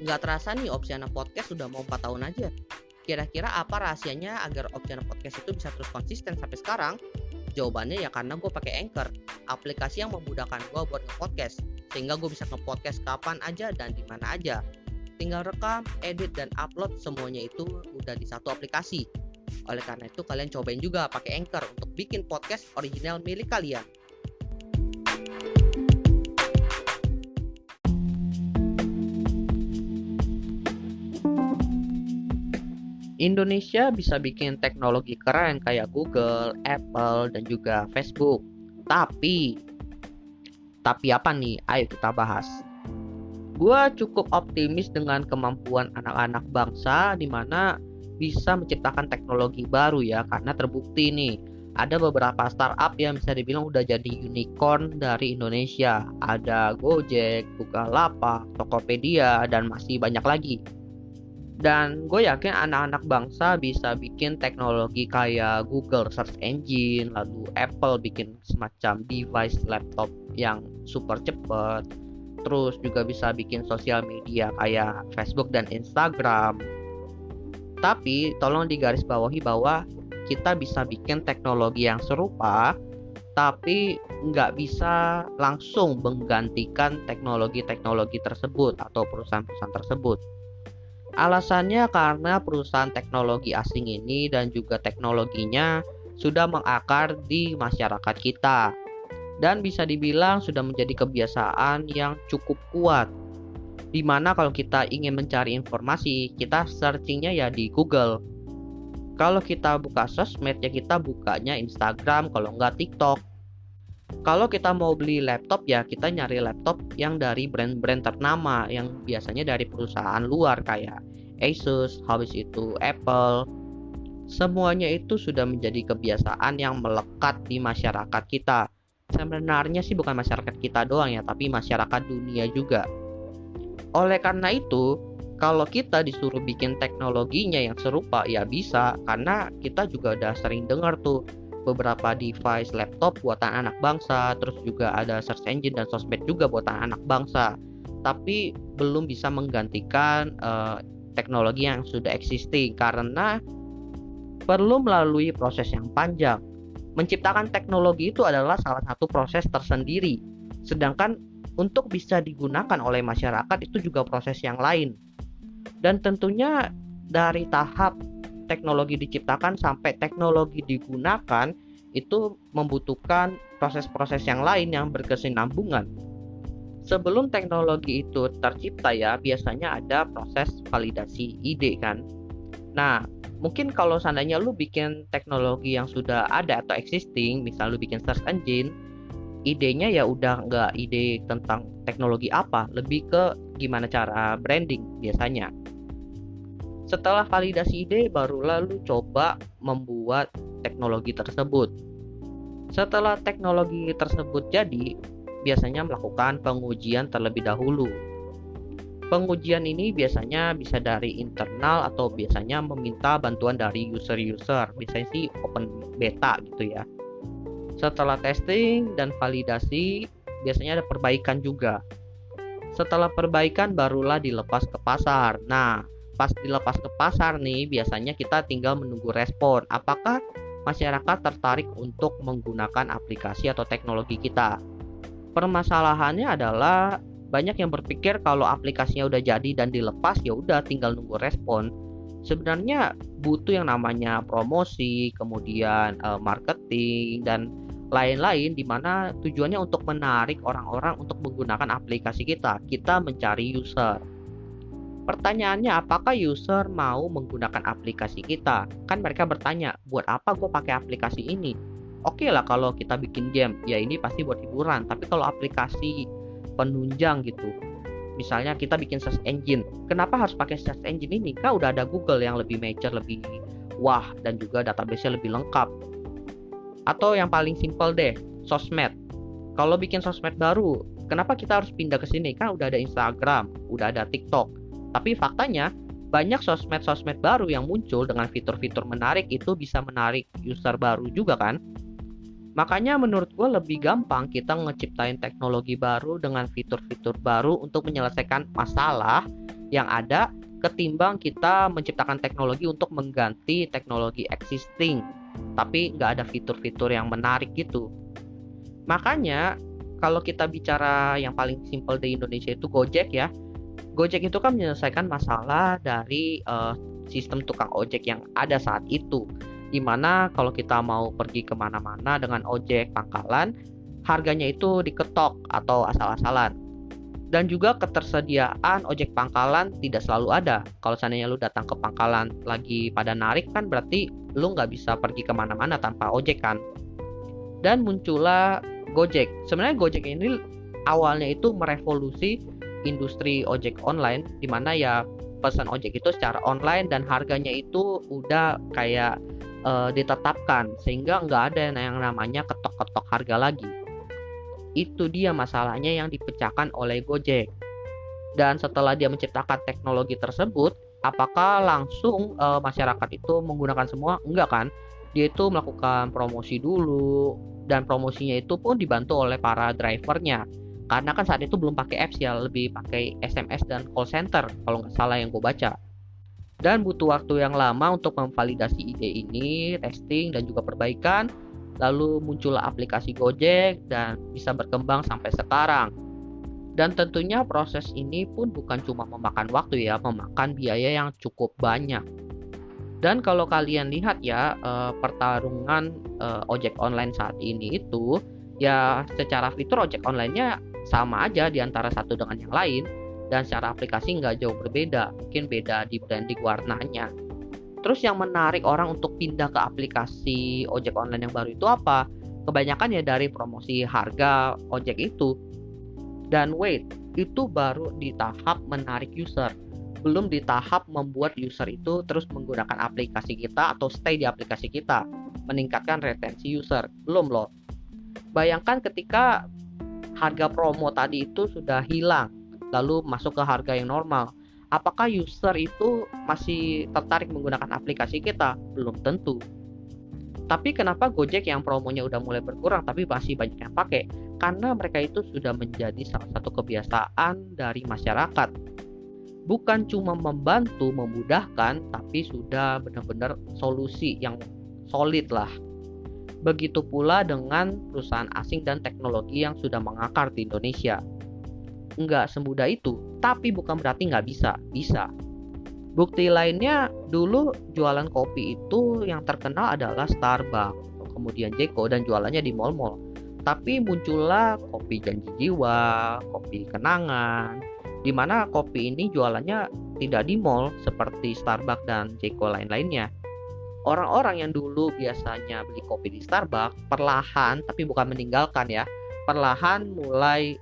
Nggak terasa nih Opsiana Podcast sudah mau 4 tahun aja. Kira-kira apa rahasianya agar Opsiana Podcast itu bisa terus konsisten sampai sekarang? Jawabannya ya karena gue pakai Anchor, aplikasi yang memudahkan gue buat nge-podcast. Sehingga gue bisa nge-podcast kapan aja dan di mana aja. Tinggal rekam, edit, dan upload semuanya itu udah di satu aplikasi. Oleh karena itu kalian cobain juga pakai Anchor untuk bikin podcast original milik kalian. Indonesia bisa bikin teknologi keren kayak Google, Apple, dan juga Facebook. Tapi apa nih? Ayo kita bahas. Gua cukup optimis dengan kemampuan anak-anak bangsa di mana bisa menciptakan teknologi baru ya, karena terbukti nih ada beberapa startup yang bisa dibilang udah jadi unicorn dari Indonesia. Ada Gojek, Bukalapak, Tokopedia, dan masih banyak lagi. Dan gue yakin anak-anak bangsa bisa bikin teknologi kayak Google Search Engine, lalu Apple bikin semacam device laptop yang super cepet, terus juga bisa bikin sosial media kayak Facebook dan Instagram. Tapi tolong digarisbawahi bahwa kita bisa bikin teknologi yang serupa, tapi nggak bisa langsung menggantikan teknologi-teknologi tersebut atau perusahaan-perusahaan tersebut. Alasannya karena perusahaan teknologi asing ini dan juga teknologinya sudah mengakar di masyarakat kita dan bisa dibilang sudah menjadi kebiasaan yang cukup kuat, dimana kalau kita ingin mencari informasi kita searchingnya ya di Google. Kalau kita buka sosmed ya kita bukanya Instagram, kalau nggak TikTok. Kalau kita mau beli laptop ya kita nyari laptop yang dari brand-brand ternama yang biasanya dari perusahaan luar kayak Asus, habis itu Apple. Semuanya itu sudah menjadi kebiasaan yang melekat di masyarakat kita. Sebenarnya sih bukan masyarakat kita doang ya, tapi masyarakat dunia juga. Oleh karena itu, kalau kita disuruh bikin teknologinya yang serupa ya bisa, karena kita juga udah sering dengar tuh beberapa device laptop buatan anak bangsa, terus juga ada search engine dan sosmed juga buatan anak bangsa, tapi belum bisa menggantikan teknologi yang sudah existing karena perlu melalui proses yang panjang. Menciptakan teknologi itu adalah salah satu proses tersendiri, sedangkan untuk bisa digunakan oleh masyarakat itu juga proses yang lain. Dan tentunya dari tahap teknologi diciptakan sampai teknologi digunakan itu membutuhkan proses-proses yang lain yang berkesinambungan. Sebelum teknologi itu tercipta ya biasanya ada proses validasi ide kan. Nah mungkin kalau seandainya lu bikin teknologi yang sudah ada atau existing, misal lu bikin search engine, idenya ya udah nggak ide tentang teknologi apa, lebih ke gimana cara branding biasanya. Setelah validasi ide, baru lalu coba membuat teknologi tersebut. Setelah teknologi tersebut jadi, biasanya melakukan pengujian terlebih dahulu. Pengujian ini biasanya bisa dari internal atau biasanya meminta bantuan dari user-user. Biasanya sih open beta gitu ya. Setelah testing dan validasi, biasanya ada perbaikan juga. Setelah perbaikan barulah dilepas ke pasar. Nah, pas dilepas ke pasar nih biasanya kita tinggal menunggu respon apakah masyarakat tertarik untuk menggunakan aplikasi atau teknologi kita. Permasalahannya adalah banyak yang berpikir kalau aplikasinya udah jadi dan dilepas ya udah tinggal nunggu respon. Sebenarnya butuh yang namanya promosi, kemudian marketing dan lain-lain, dimana tujuannya untuk menarik orang-orang untuk menggunakan aplikasi kita. Kita mencari user. Pertanyaannya, apakah user mau menggunakan aplikasi kita? Kan mereka bertanya, buat apa gue pakai aplikasi ini? Oke lah kalau kita bikin game, ya ini pasti buat hiburan. Tapi kalau aplikasi penunjang gitu, misalnya kita bikin search engine, kenapa harus pakai search engine ini? Kan udah ada Google yang lebih major, lebih wah, dan juga database-nya lebih lengkap. Atau yang paling simple deh, sosmed. Kalau bikin sosmed baru, kenapa kita harus pindah ke sini? Kan udah ada Instagram, udah ada TikTok. Tapi faktanya banyak sosmed-sosmed baru yang muncul dengan fitur-fitur menarik itu bisa menarik user baru juga kan. Makanya menurut gue lebih gampang kita ngeciptain teknologi baru dengan fitur-fitur baru untuk menyelesaikan masalah yang ada ketimbang kita menciptakan teknologi untuk mengganti teknologi existing, tapi nggak ada fitur-fitur yang menarik gitu. Makanya kalau kita bicara yang paling simpel di Indonesia itu Gojek ya. Gojek itu kan menyelesaikan masalah dari sistem tukang ojek yang ada saat itu. Dimana kalau kita mau pergi kemana-mana dengan ojek pangkalan, harganya itu diketok atau asal-asalan. Dan juga ketersediaan ojek pangkalan tidak selalu ada. Kalau seandainya lu datang ke pangkalan lagi pada narik kan berarti lu nggak bisa pergi kemana-mana tanpa ojek kan. Dan muncullah Gojek. Sebenarnya Gojek ini awalnya itu merevolusi industri ojek online, di mana ya pesan ojek itu secara online dan harganya itu udah kayak ditetapkan, sehingga nggak ada yang namanya ketok-ketok harga lagi. Itu dia masalahnya yang dipecahkan oleh Gojek. Dan setelah dia menciptakan teknologi tersebut, apakah langsung masyarakat itu menggunakan semua? Enggak kan? Dia itu melakukan promosi dulu, dan promosinya itu pun dibantu oleh para drivernya. Karena kan saat itu belum pakai apps ya, lebih pakai SMS dan call center kalau nggak salah yang gue baca. Dan butuh waktu yang lama untuk memvalidasi ide ini, testing dan juga perbaikan. Lalu muncullah aplikasi Gojek dan bisa berkembang sampai sekarang. Dan tentunya proses ini pun bukan cuma memakan waktu ya, memakan biaya yang cukup banyak. Dan kalau kalian lihat ya, pertarungan ojek online saat ini itu ya secara fitur ojek online-nya sama aja di antara satu dengan yang lain, dan secara aplikasi nggak jauh berbeda, mungkin beda di branding warnanya. Terus yang menarik orang untuk pindah ke aplikasi ojek online yang baru itu apa? Kebanyakan ya dari promosi harga ojek itu. Dan wait, itu baru di tahap menarik user, belum di tahap membuat user itu terus menggunakan aplikasi kita atau stay di aplikasi kita, meningkatkan retensi user. Belum loh. Bayangkan ketika harga promo tadi itu sudah hilang, lalu masuk ke harga yang normal. Apakah user itu masih tertarik menggunakan aplikasi kita? Belum tentu. Tapi kenapa Gojek yang promonya udah mulai berkurang tapi masih banyak yang pakai? Karena mereka itu sudah menjadi salah satu kebiasaan dari masyarakat. Bukan cuma membantu, memudahkan, tapi sudah benar-benar solusi yang solid lah. Begitu pula dengan perusahaan asing dan teknologi yang sudah mengakar di Indonesia. Enggak semudah itu, tapi bukan berarti nggak bisa. Bisa. Bukti lainnya, dulu jualan kopi itu yang terkenal adalah Starbucks, kemudian Jeko, dan jualannya di mall-mall. Tapi muncullah kopi Janji Jiwa, kopi Kenangan, di mana kopi ini jualannya tidak di mall seperti Starbucks dan Jeko lain-lainnya. Orang-orang yang dulu biasanya beli kopi di Starbucks perlahan, tapi bukan meninggalkan ya, perlahan mulai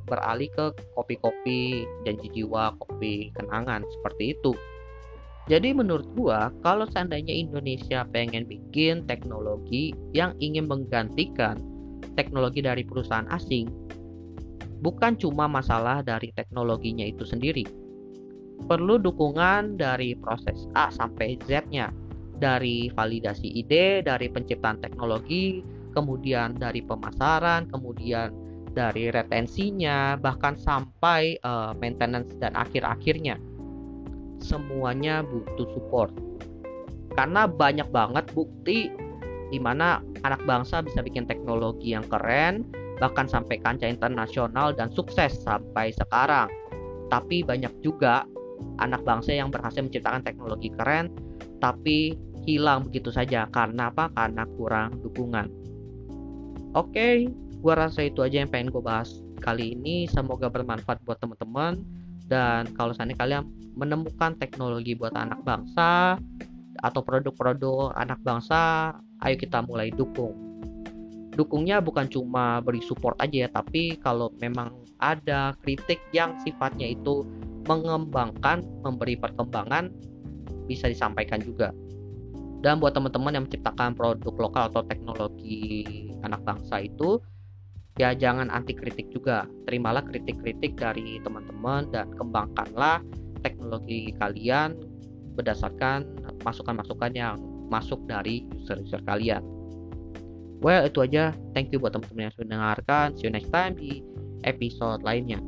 beralih ke kopi-kopi Janji Jiwa, kopi Kenangan seperti itu. Jadi menurut gua, kalau seandainya Indonesia pengen bikin teknologi yang ingin menggantikan teknologi dari perusahaan asing, bukan cuma masalah dari teknologinya itu sendiri. Perlu dukungan dari proses A sampai Z-nya, dari validasi ide, dari penciptaan teknologi, kemudian dari pemasaran, kemudian dari retensinya, bahkan sampai maintenance dan akhir-akhirnya. Semuanya butuh support. Karena banyak banget bukti di mana anak bangsa bisa bikin teknologi yang keren, bahkan sampai kancah internasional dan sukses sampai sekarang. Tapi banyak juga anak bangsa yang berhasil menciptakan teknologi keren, tapi hilang begitu saja. Karena apa? Karena kurang dukungan. Oke, gua rasa itu aja yang pengen gue bahas kali ini. Semoga bermanfaat buat teman-teman. Dan kalau seandainya kalian menemukan teknologi buat anak bangsa atau produk-produk anak bangsa, ayo kita mulai dukung. Dukungnya bukan cuma beri support aja ya, tapi kalau memang ada kritik yang sifatnya itu mengembangkan, memberi perkembangan, bisa disampaikan juga. Dan buat teman-teman yang menciptakan produk lokal atau teknologi anak bangsa itu, ya jangan anti kritik juga. Terimalah kritik-kritik dari teman-teman dan kembangkanlah teknologi kalian berdasarkan masukan-masukan yang masuk dari user-user kalian. Well, itu aja. Thank you buat teman-teman yang sudah mendengarkan. See you next time di episode lainnya.